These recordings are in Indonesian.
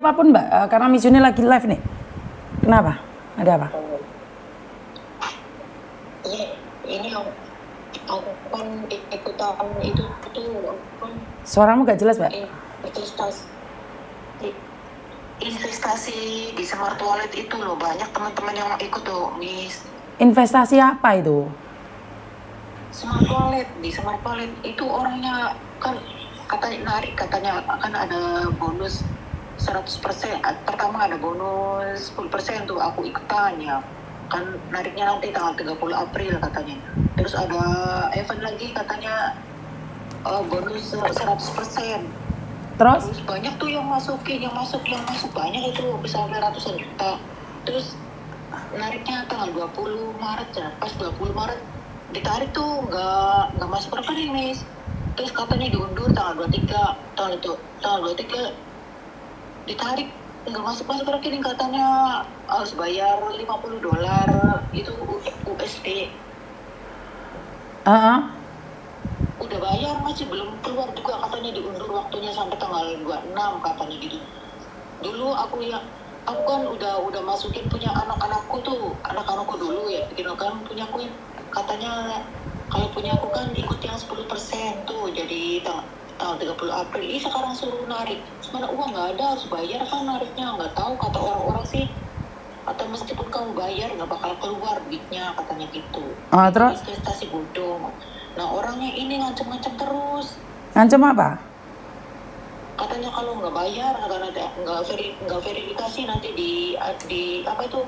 apapun Mbak, karena Miss Juni lagi live nih. Kenapa? Ada apa? Iya, ini aku kan ikutan itu kan Suaramu gak jelas Mbak. investasi di smart wallet itu loh, banyak teman-teman yang ikut tuh, Miss. Investasi apa itu? Di smart wallet itu orangnya kan katanya narik, katanya akan ada bonus 100%. Pertama ada bonus 10% tuh, aku ikutan ya. Kan nariknya nanti tanggal 30 April katanya. Terus ada event lagi katanya bonus 100%. Terus? Banyak tuh yang masuk banyak itu, bisa sampai ratusan juta. Terus nariknya tanggal 20 Maret ya, pas 20 Maret ditarik tuh nggak masuk rekening, Miss. Terus katanya diundur tanggal 23, tanggal 23 ditarik nggak masuk rekening, katanya harus bayar $50 itu USD. Udah bayar masih belum keluar juga, katanya diundur waktunya sampai tanggal 26 katanya gitu. Dulu aku kan udah masukin punya anak-anakku dulu ya, bikin kan punya aku katanya kalau punya aku kan ikut yang 10% tuh, jadi tanggal 30 April. Ini sekarang suruh narik, mana uang nggak ada, harus bayar kan nariknya. Nggak tahu, kata orang-orang sih, atau meskipun kamu bayar nggak bakal keluar duitnya, katanya gitu. Terus? Investasi bodong. Nah orangnya ini ngancem-ngancem terus. Ngancem apa? Katanya kalau nggak bayar nggak verifikasi, nanti di apa itu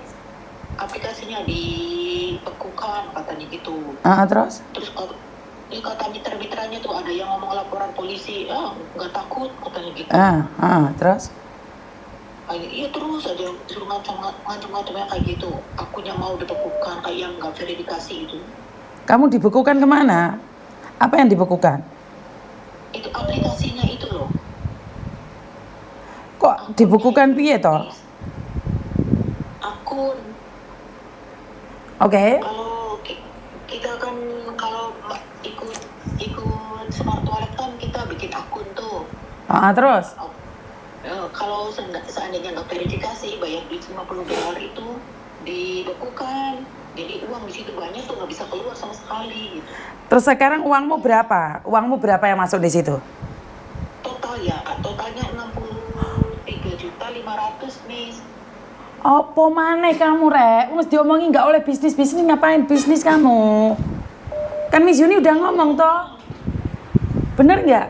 aplikasinya dibekukan, katanya gitu. Terus kata mitra-mitranya tuh ada yang ngomong laporan polisi, nggak takut, katanya gitu. Terus Iya, terus aja suruh ngancam-ngancamnya kayak gitu. Akunya mau dibekukan, kayak yang nggak verifikasi itu. kamu dibekukan kemana? Apa yang dibekukan? Itu aplikasinya itu loh. Kok dibekukan piye toh? Akun. Oke. Kalau kita kan kalau ikut smart wallet kan kita bikin akun tuh. Terus? Kalau seandainya nggak verifikasi, bayar duit $50 itu dibekukan. Jadi uang di situ banyak tuh, nggak bisa keluar sama sekali gitu. Terus sekarang uangmu berapa? Uangmu berapa yang masuk di situ? Totalnya 63.500.000, Miss. Apa maneh kamu rek? Mesti diomongin nggak oleh bisnis ngapain bisnis kamu? Kan Miss Yuni udah ngomong toh. Bener nggak?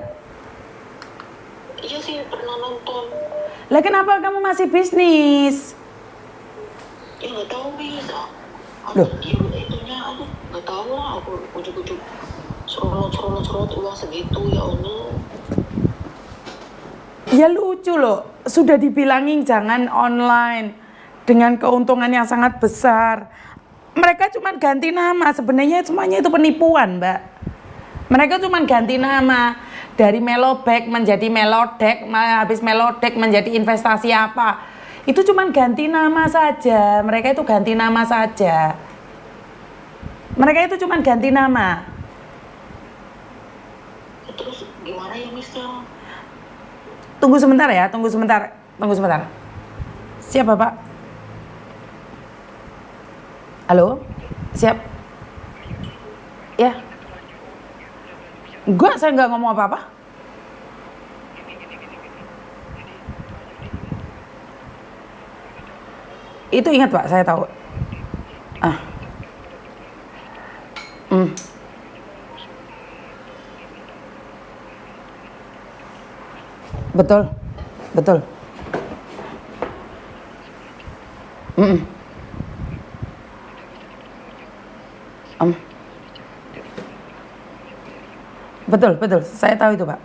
Iya sih, pernah nonton. Lah kenapa kamu masih bisnis? Ya nggak tahu, Miss. Loh, itunya aku nggak tahu lah, aku ujuk-ujuk serot uang segitu, ya Allah. ya lucu loh. Sudah dibilangin jangan online dengan keuntungan yang sangat besar. Mereka cuma ganti nama, sebenarnya semuanya itu penipuan, Mbak. Mereka cuma ganti nama dari Melobek menjadi Melodek, habis Melodek menjadi investasi apa. Itu cuma ganti nama saja. Mereka itu ganti nama saja. Mereka itu cuma ganti nama. Terus gimana ya, Miss? Tunggu sebentar ya, tunggu sebentar. Siap, Bapak? Halo? Siap? Ya? Saya nggak ngomong apa-apa. Itu ingat Pak, saya tahu. Betul. Betul. Betul. Saya tahu itu, Pak.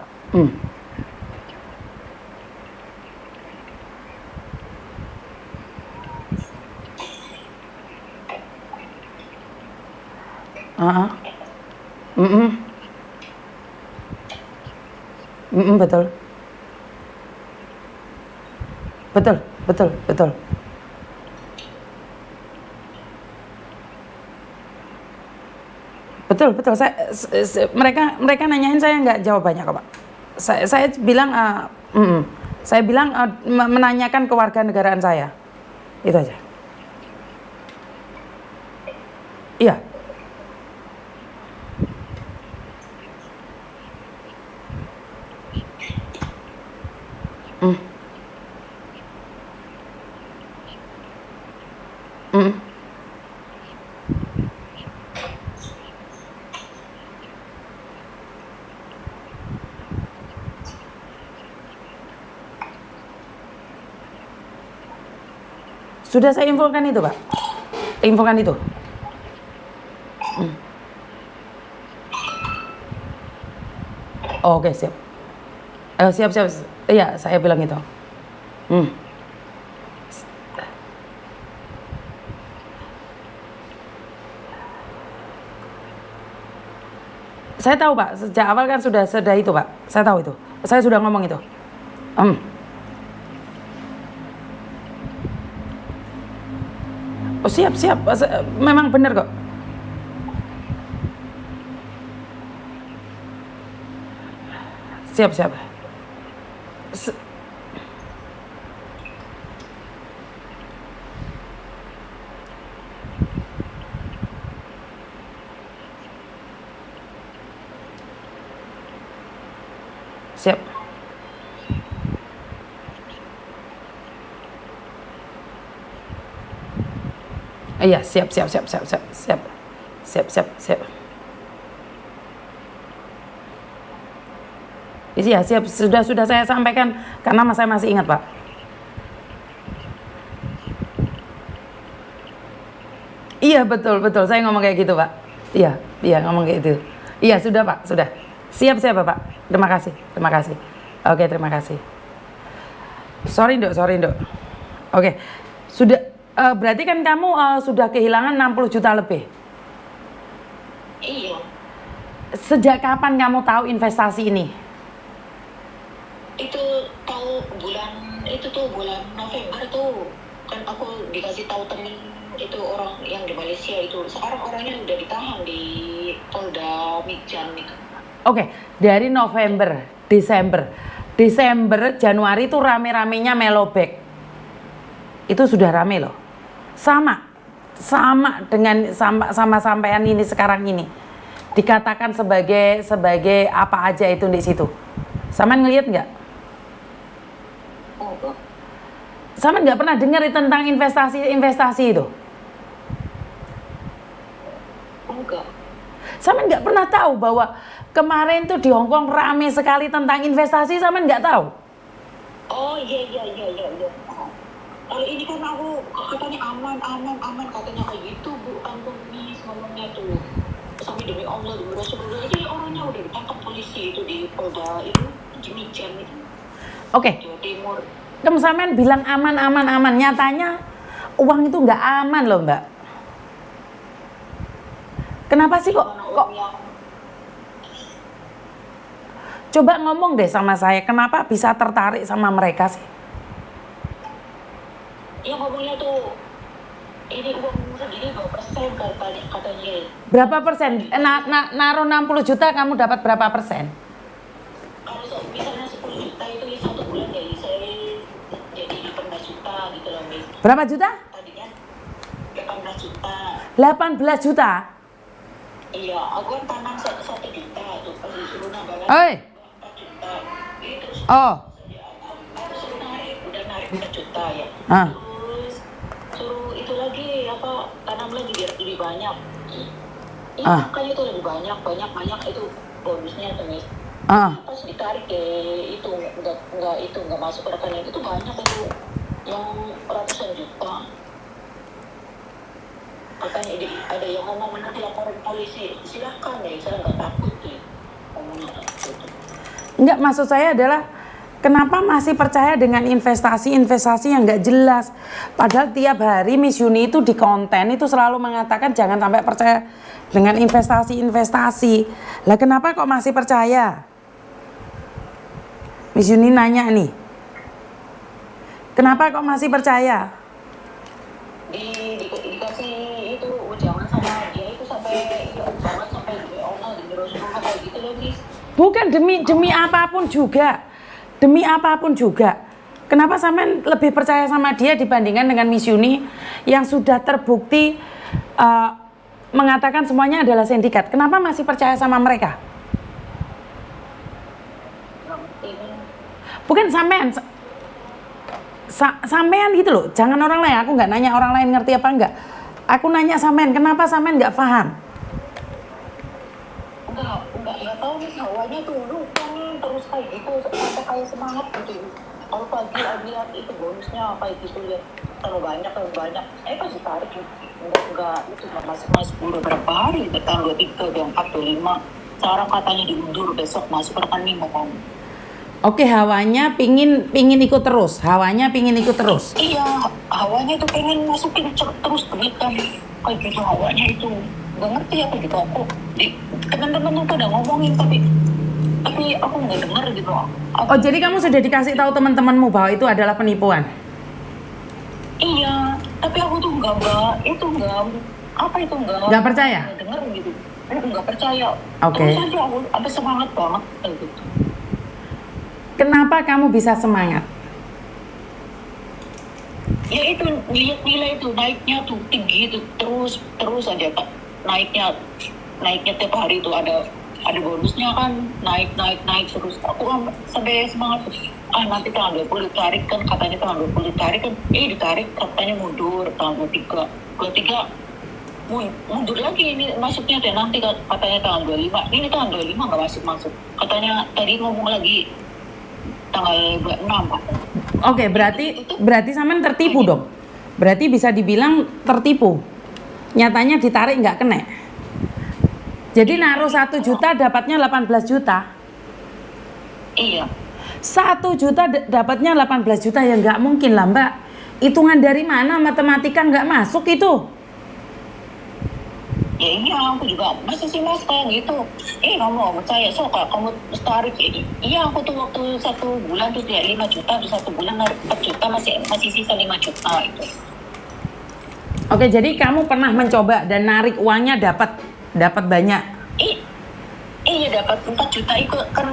Betul. Betul. Mereka nanyain, saya nggak jawabannya kok, Pak. Saya bilang Saya bilang menanyakan kewarganegaraan saya. Itu aja. Iya. Hmm. Hmm. Sudah saya infokan itu, Pak. Infokan itu. Hmm. Oh, oke, siap. Siap. Iya, saya bilang itu. Hmm. Saya tahu, Pak. Sejak awal kan sudah itu, Pak. Saya tahu itu. Saya sudah ngomong itu. Oh, siap. Memang benar kok. Siap. Siap. Iya, siap. Iya, siap. Sudah saya sampaikan karena saya masih ingat, Pak. Iya, betul. Saya ngomong kayak gitu, Pak. Iya, ngomong kayak gitu. Iya, sudah, Pak, sudah. Siap, Pak. Terima kasih. Oke, terima kasih. Sorry, Dok. Oke. Sudah berarti kan kamu sudah kehilangan 60 juta lebih. Iya. Sejak kapan kamu tahu investasi ini? Itu tahu bulan November tuh. Kan aku dikasih tahu temen itu orang yang di Malaysia itu. Sekarang orangnya udah ditahan di Polda Mijan itu. Oke, dari November, Desember, Januari itu rame-ramenya Melobek. Itu sudah rame loh. Sama dengan sampean ini sekarang ini. Dikatakan sebagai apa aja itu di situ. Sama ngelihat nggak? Oh, Sama nggak pernah dengar tentang investasi itu? enggak. Sama nggak pernah tahu bahwa kemarin tuh di Hong Kong rame sekali tentang investasi, sama nggak tahu? Oh iya. Kalau ini kan aku katanya aman katanya kayak gitu Bu Antoni ngomongnya tuh. Sampai demi Allah demi Rasulullah jadi orangnya udah ditangkap polisi itu di Polda itu Jimijan itu. Oke. Jawa Timur. Kamu sampean bilang aman. Nyatanya uang itu nggak aman loh, Mbak. Kenapa sih kok? Coba ngomong deh sama saya, kenapa bisa tertarik sama mereka sih? Ya ngomongnya tuh ini uang segini berapa persen katanya. Berapa persen? Naruh 60 juta kamu dapat berapa persen? Kalau misalnya 10 juta itu ya 1 bulan ya saya jadi 18 juta gitu loh Miss. Berapa juta? Tadinya 18 juta. 18 juta? Iya, aku kan tanam 1 juta tuh pas disuruh nambah lagi 4 juta. Itu Oh. aku suruh udah narik 4 juta ya. Ah. Terus suruh itu lagi tanam lagi biar lebih banyak. Iya, makanya itu lebih banyak itu bonusnya tuh Miss. Pas ditarik itu nggak masuk rekening itu banyak itu yang ratusan juta. Katanya ada yang ngomong nanti laporan polisi, silakan ya, saya nggak takut ya ngomongnya gitu. Enggak, maksud saya adalah kenapa masih percaya dengan investasi yang nggak jelas? Padahal tiap hari Miss Yuni itu di konten itu selalu mengatakan jangan sampai percaya dengan investasi. Lah kenapa kok masih percaya? Miss Yuni nanya nih. Kenapa kok masih percaya? Dikasih itu ujangan sama dia itu sampai banget sampai demi Allah demi Rasulullah kayak gitu loh Miss. Bukan demi apapun juga. Kenapa sampean lebih percaya sama dia dibandingkan dengan Miss Yuni yang sudah terbukti mengatakan semuanya adalah sindikat? Kenapa masih percaya sama mereka? Bukan sampean, sampean gitu loh. Jangan orang lain. Aku nggak nanya orang lain ngerti apa enggak. Aku nanya sampean, kenapa sampean nggak paham? Enggak tahu nih hawanya tuh lupa nih terus kayak gitu sampai kayak semangat gitu. Kalau pagi lihat itu bonusnya kayak gitu lihat terlalu banyak pasti tarik enggak itu masuk dulu berapa hari tanggal 23, 24, 25 sekarang katanya diundur besok masuk rekening mau. Oke, hawanya pingin ikut terus. Iya, hawanya tuh pengen masukin terus duit kan. Kayak gitu hawanya itu. Gak ngerti aku juga teman-teman tuh pada ngomongin tapi aku nggak dengar gitu. Oh, jadi kamu sudah dikasih tahu teman-temanmu bahwa itu adalah penipuan? Iya, tapi aku tuh nggak percaya? Nggak dengar gitu. Aku nggak percaya. Oke. Terus aja aku semangat banget kayak gitu. Kenapa kamu bisa semangat? Ya itu lihat nilai itu naiknya tuh tinggi itu terus aja Kak. Naiknya tiap hari itu ada bonusnya kan naik terus. Aku sampai semangat nanti tanggal 20 ditarik kan katanya tanggal 20 ditarik kan ditarik katanya mundur tanggal 23 mundur lagi ini masuknya deh nanti katanya tanggal 25 ini tanggal 25 nggak masuk katanya tadi ngomong lagi tanggal 26 Pak. Oke, berarti sampean tertipu dong. Berarti bisa dibilang tertipu. Nyatanya ditarik nggak kena. Jadi naruh 1 juta dapatnya 18 juta. Iya. 1 juta dapatnya 18 juta ya nggak mungkin lah Mbak. Hitungan dari mana? Matematika nggak masuk itu. Ya iya aku juga masih sih mas kayak gitu. Kamu mau percaya kamu tarik iya aku tuh waktu 1 bulan tuh dia 5 juta terus 1 bulan narik 4 juta masih sisa 5 juta itu. Oke, jadi kamu pernah mencoba dan narik uangnya dapat banyak. Iya dapat 4 juta itu kan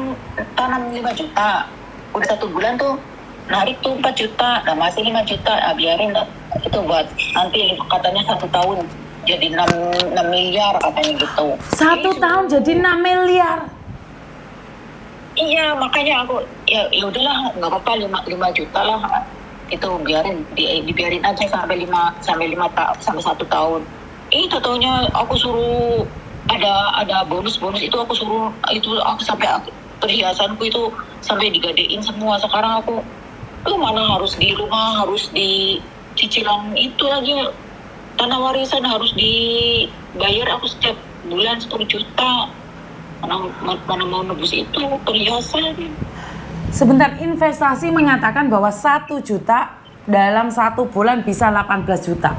tanam 5 juta. Udah 1 bulan tuh narik tuh 4 juta, nah masih 5 juta, biarin itu buat nanti katanya 1 tahun jadi 6 miliar katanya gitu. 1 tahun jadi 6 miliar. Iya makanya aku ya udahlah nggak apa-apa 5 juta lah itu biarin dibiarin aja sampai 1 tahun. Totalnya aku suruh ada bonus itu aku suruh itu aku sampai perhiasanku itu sampai digadein semua. Sekarang aku mana harus di rumah harus di cicilan itu lagi tanah warisan harus dibayar aku setiap bulan 10 juta. Mana mau nebus itu perhiasan. Sebentar, investasi mengatakan bahwa 1 juta dalam 1 bulan bisa 18 juta.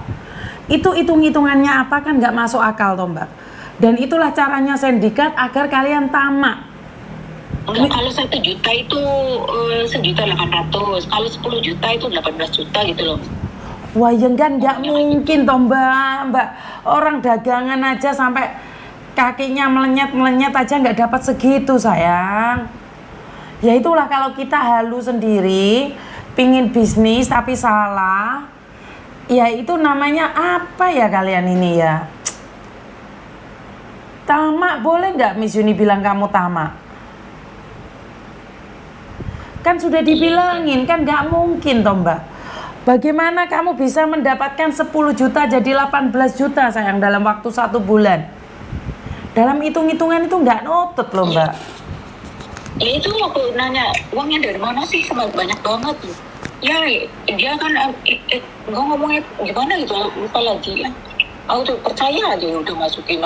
Itu hitung-hitungannya apa kan nggak masuk akal toh Mbak. Dan itulah caranya sindikat agar kalian tamak. Enggak, kalau 1 juta itu 1.800.000. Kalau 10 juta itu 18 juta gitu loh. Wah ya kan nggak mungkin toh Mbak. Orang dagangan aja sampai kakinya melenyet aja nggak dapat segitu sayang. Ya itulah kalau kita halu sendiri, pingin bisnis tapi salah. Ya itu namanya apa ya kalian ini ya? Tamak, boleh nggak Miss Yuni bilang kamu tamak? Kan sudah dibilangin, kan nggak mungkin toh Mbak. Bagaimana kamu bisa mendapatkan 10 juta jadi 18 juta sayang dalam waktu 1 bulan? Dalam hitung-hitungan itu nggak notut loh Mbak. Ya itu aku nanya uangnya dari mana sih banyak banget. Ya dia kan ngomongnya gimana gitu lupa lagi ya. Aku tuh percaya aja udah masukin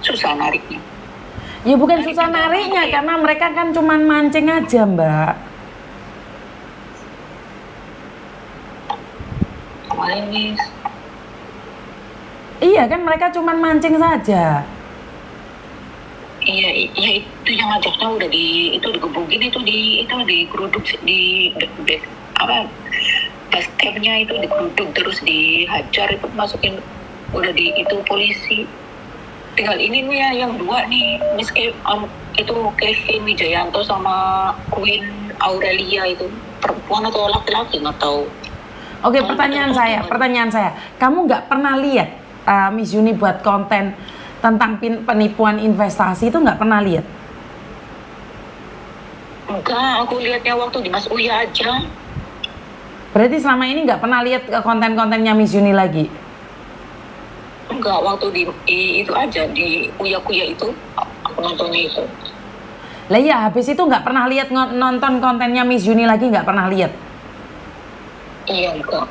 susah nariknya. Ya bukan susah nariknya karena mereka kan cuman mancing aja Mbak. Kemarin nih. Iya kan mereka cuman mancing saja. Iya itu yang ngajaknya udah digebukin itu digeruduk pas campnya itu digeruduk terus dihajar itu masukin udah itu polisi. Tinggal ini nih yang 2 nih itu Kevin Wijayanto sama Queen Aurelia itu perempuan atau laki-laki, nggak tahu. Oke, pertanyaan saya, kamu nggak pernah lihat Miss Yuni buat konten tentang penipuan investasi itu nggak pernah lihat? Enggak, aku lihatnya waktu di Mas Uya aja. Berarti selama ini nggak pernah lihat konten-kontennya Miss Yuni lagi? Enggak, waktu itu aja di Uya Kuya itu aku nontonnya itu. Lah iya, habis itu nggak pernah lihat nonton kontennya Miss Yuni lagi, nggak pernah lihat? Iya, enggak.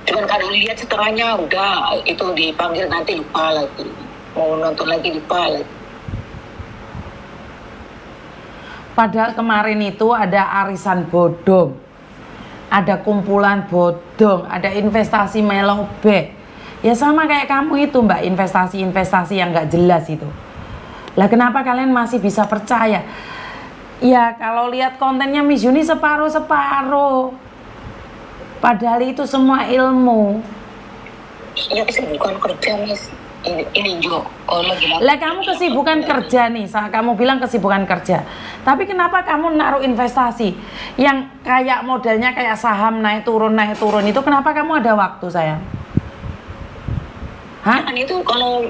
Cuman kalau lihat setelahnya udah itu dipanggil nanti lupa lagi. Mau nonton lagi lupa lagi. Padahal kemarin itu ada arisan bodong, ada kumpulan bodong, ada investasi melobek. Ya sama kayak kamu itu Mbak, investasi-investasi yang nggak jelas itu. Lah kenapa kalian masih bisa percaya? Ya kalau lihat kontennya Miss Yuni separuh-separuh. Padahal itu semua ilmu. Ya kesibukan kerja, Miss. Ini juga lagi. Lah kamu kesibukan kerja nih, kamu bilang kesibukan kerja. Tapi kenapa kamu naruh investasi yang kayak modelnya kayak saham naik turun itu? Kenapa kamu ada waktu sayang? Hah? Kan itu kalau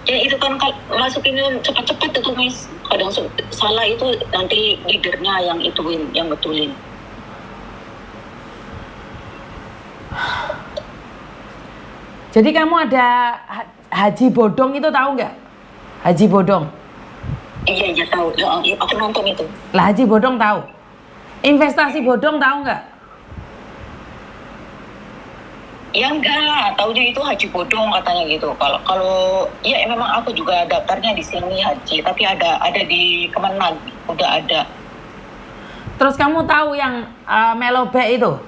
ya itu kan masukin cepat-cepat itu, Miss. Kadang salah itu nanti leadernya yang ituin, yang betulin. Jadi kamu ada haji bodong itu tahu nggak? Haji bodong. Iya tahu. Ya, aku nonton itu. Lah haji bodong tahu. Investasi bodong tahu nggak? Ya enggak, taunya itu haji bodong katanya gitu. Kalau ya memang aku juga daftarnya di sini haji, tapi ada di Kemenag, udah ada. Terus kamu tahu yang melobek itu?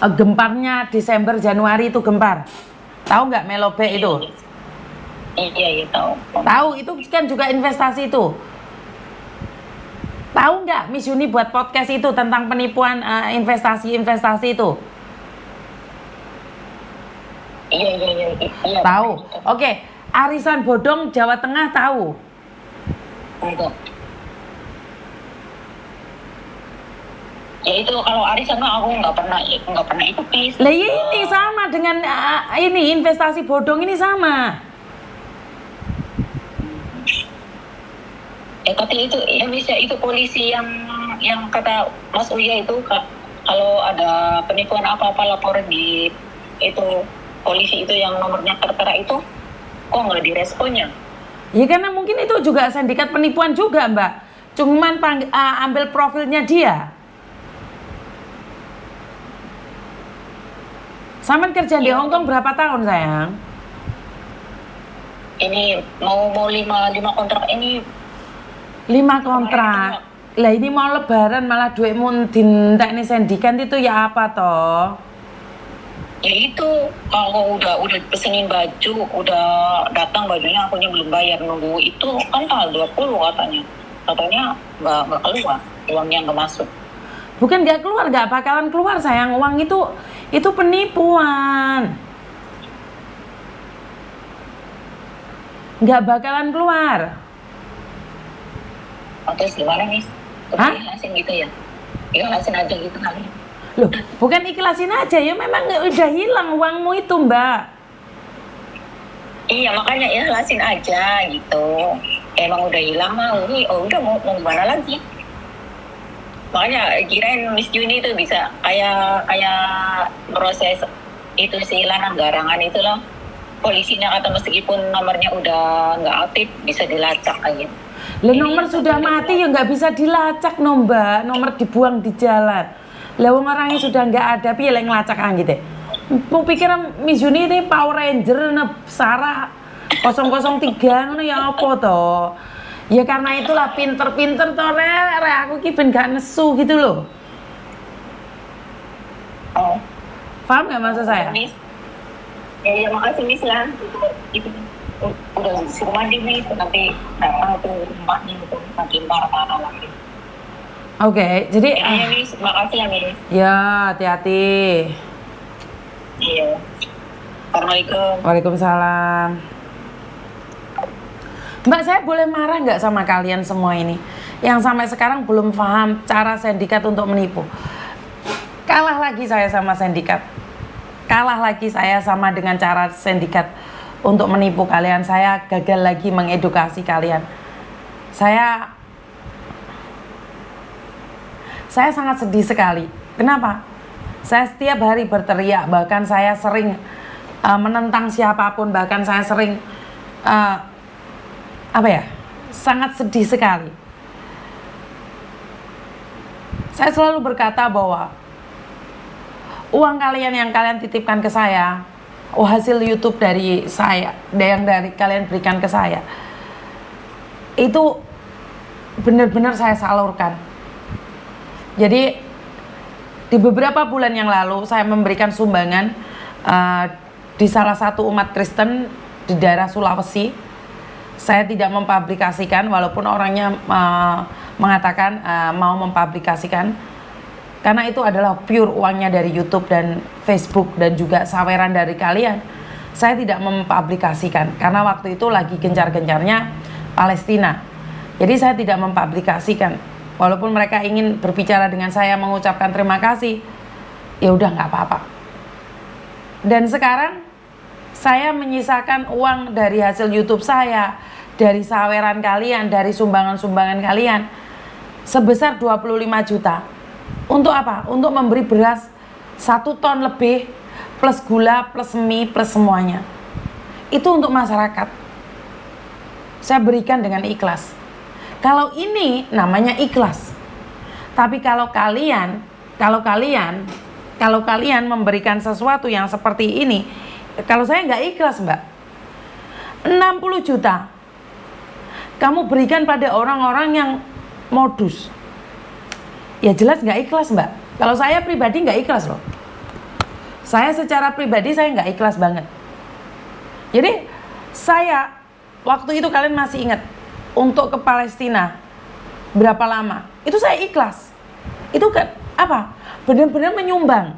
Gemparnya Desember Januari itu gempar. Tahu nggak melobek itu? Iya tahu. Tahu, itu kan juga investasi itu. Tahu nggak Miss Yuni buat podcast itu tentang penipuan investasi itu? Iya. Tahu. Oke, arisan bodong Jawa Tengah tahu? Enggak. Ya itu kalau arisan mah aku nggak pernah ikut, Miss. Lah ini sama dengan ini investasi bodong ini sama. Tapi itu ya bisa itu polisi yang kata Mas Uya itu kalau ada penipuan apa-apa laporan di itu polisi itu yang nomornya tertera itu kok nggak diresponnya? Ya karena mungkin itu juga sindikat penipuan juga Mbak. Cuman ambil profilnya dia. Saman kerja di Hong Kong berapa tahun sayang? Ini mau 5 kontrak ini. 5 kontrak. Lah ini mau lebaran malah duitmu dintekne sendikan itu ya apa toh? Ya itu kalau udah pesenin baju, udah datang bajunya akunya belum bayar, nunggu itu kan tanggal 20 katanya. Katanya nggak keluar, uangnya nggak masuk. Bukan nggak keluar, nggak bakalan keluar sayang, uang itu penipuan. Nggak bakalan keluar. Terus gimana, Miss? Hah? Ikhlasin gitu ya? Ikhlasin aja gitu kali. Loh, bukan ikhlasin aja ya, memang udah hilang uangmu itu Mbak. Iya makanya ikhlasin aja gitu. Emang udah hilang mah, udah mau gimana lagi? Makanya kirain Miss Yuni itu bisa kayak proses itu si Lanang Garangan itu loh. Polisinya kata meskipun nomornya udah nggak aktif bisa dilacak aja. Lah nomor sudah mati ya nggak bisa dilacak no Mbak, nomor dibuang di jalan. Lah wong orangnya sudah nggak ada, piye lek ngelacak gitu. Mau pikir Miss Yuni ini Power Ranger Sarah 003 ngono ya apa toh? Ya karena itulah pinter-pinter toh re aku ki ben gak nesu gitu loh. Oh. Paham nggak maksud saya? Miss. Ya makasih Miss lah. Itu udah suruh mandi Miss, nanti datang tuh rumahnya itu nanti marah-marah lagi. Oke, jadi Ya Miss, makasih ya Miss. ya hati-hati. Iya. Assalamualaikum. Waalaikumsalam. Mbak, saya boleh marah nggak sama kalian semua ini? yang sampai sekarang belum paham cara sindikat untuk menipu. Kalah lagi saya sama sindikat. Kalah lagi saya sama dengan cara sindikat untuk menipu kalian. Saya gagal lagi mengedukasi kalian. Saya sangat sedih sekali. Kenapa? Saya setiap hari berteriak, bahkan saya sering menentang siapapun, bahkan saya sering sangat sedih sekali. Saya selalu berkata bahwa uang kalian yang kalian titipkan ke saya, hasil YouTube dari saya, yang dari kalian berikan ke saya, itu benar-benar saya salurkan. Jadi di beberapa bulan yang lalu saya memberikan sumbangan di salah satu umat Kristen di daerah Sulawesi. Saya tidak mempublikasikan walaupun orangnya mengatakan mau mempublikasikan, karena itu adalah pure uangnya dari YouTube dan Facebook dan juga saweran dari kalian. Saya tidak mempublikasikan karena waktu itu lagi gencar-gencarnya Palestina. Jadi saya tidak mempublikasikan. Walaupun mereka ingin berbicara dengan saya mengucapkan terima kasih, ya udah nggak apa-apa. Dan sekarang saya menyisakan uang dari hasil YouTube saya, dari saweran kalian, dari sumbangan-sumbangan kalian sebesar 25 juta. Untuk apa? Untuk memberi beras 1 ton lebih plus gula, plus mie, plus semuanya. Itu untuk masyarakat. Saya berikan dengan ikhlas. Kalau ini namanya ikhlas. Tapi kalau kalian memberikan sesuatu yang seperti ini, kalau saya nggak ikhlas, Mbak. 60 juta kamu berikan pada orang-orang yang modus, ya jelas nggak ikhlas, Mbak. Kalau saya pribadi nggak ikhlas loh. Saya secara pribadi saya nggak ikhlas banget. Jadi saya waktu itu kalian masih ingat, untuk ke Palestina berapa lama? Itu saya ikhlas. Itu apa? Benar-benar menyumbang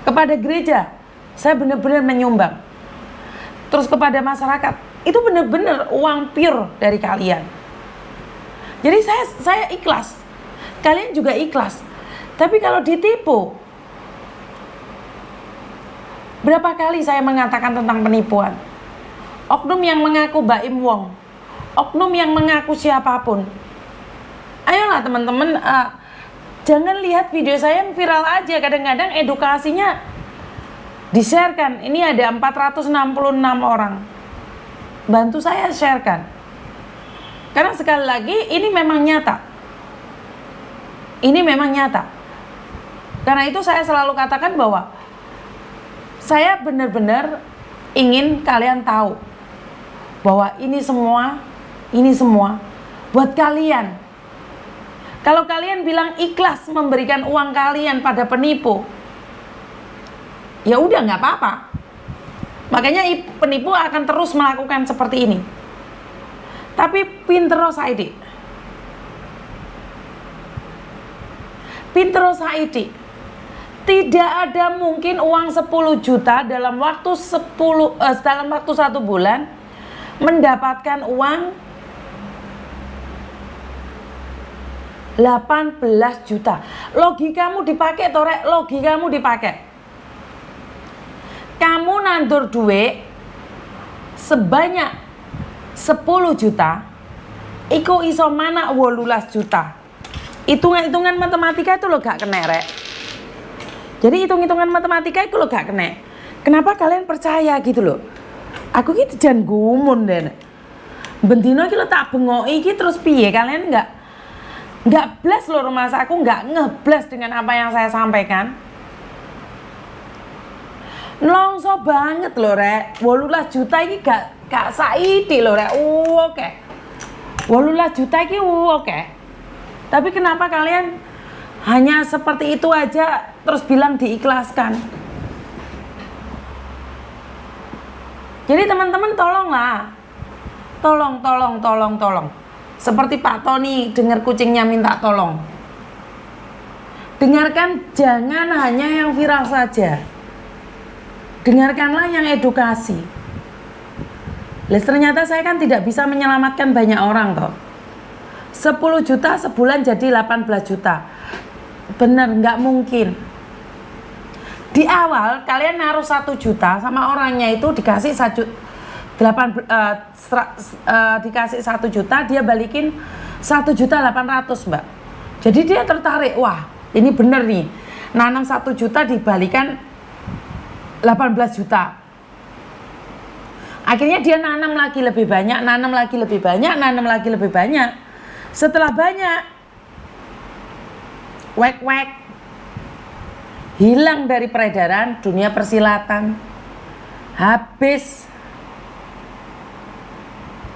kepada gereja. Saya benar-benar menyumbang. Terus kepada masyarakat, itu benar-benar uang pure dari kalian. Jadi saya ikhlas. Kalian juga ikhlas. Tapi kalau ditipu, berapa kali saya mengatakan tentang penipuan? Oknum yang mengaku Baim Wong, oknum yang mengaku siapapun. Ayolah teman-teman, jangan lihat video saya yang viral aja. Kadang-kadang edukasinya di-sharekan. Ini ada 466 orang. Bantu saya sharekan. Karena sekali lagi ini memang nyata. Ini memang nyata. Karena itu saya selalu katakan bahwa saya benar-benar ingin kalian tahu bahwa ini semua buat kalian. Kalau kalian bilang ikhlas memberikan uang kalian pada penipu, ya udah nggak apa-apa. Makanya penipu akan terus melakukan seperti ini. Tapi Pintero Saidi, tidak ada mungkin uang 10 juta dalam waktu 1 bulan mendapatkan uang 18 juta. Logikamu dipakai, Torek, logikamu dipakai. Kamu nandur duit sebanyak 10 juta, iku iso mana 18 juta. Hitungan matematika itu lo gak kena, Rek. Jadi hitung-hitungan matematika itu lo gak kena. Kenapa kalian percaya gitu loh? Aku gitu jangan gumun deh. Bendino iki lo tak bengoki iki terus piye? Kalian nggak blast loh rumah aku, nggak ngeblast dengan apa yang saya sampaikan. Nlongso banget loh, Rek. 18 juta ini gak saidi loh, Rek. Oke. 18 juta ini oke. Tapi kenapa kalian hanya seperti itu aja terus bilang diikhlaskan? Jadi teman-teman tolonglah. Tolong. Seperti Pak Tony dengar kucingnya minta tolong. Dengarkan jangan hanya yang viral saja. Dengarkanlah yang edukasi. Ternyata saya kan tidak bisa menyelamatkan banyak orang toh. 10 juta sebulan jadi 18 juta. Bener, nggak mungkin. Di awal kalian naruh 1 juta sama orangnya itu dikasih 1 juta, dia balikin 1.800.000 Mbak. Jadi dia tertarik, wah ini bener nih, nanam 1 juta dibalikan 18 juta. Akhirnya dia nanam lagi lebih banyak, nanam lagi lebih banyak, nanam lagi lebih banyak. Setelah banyak, wek-wek, hilang dari peredaran dunia persilatan. Habis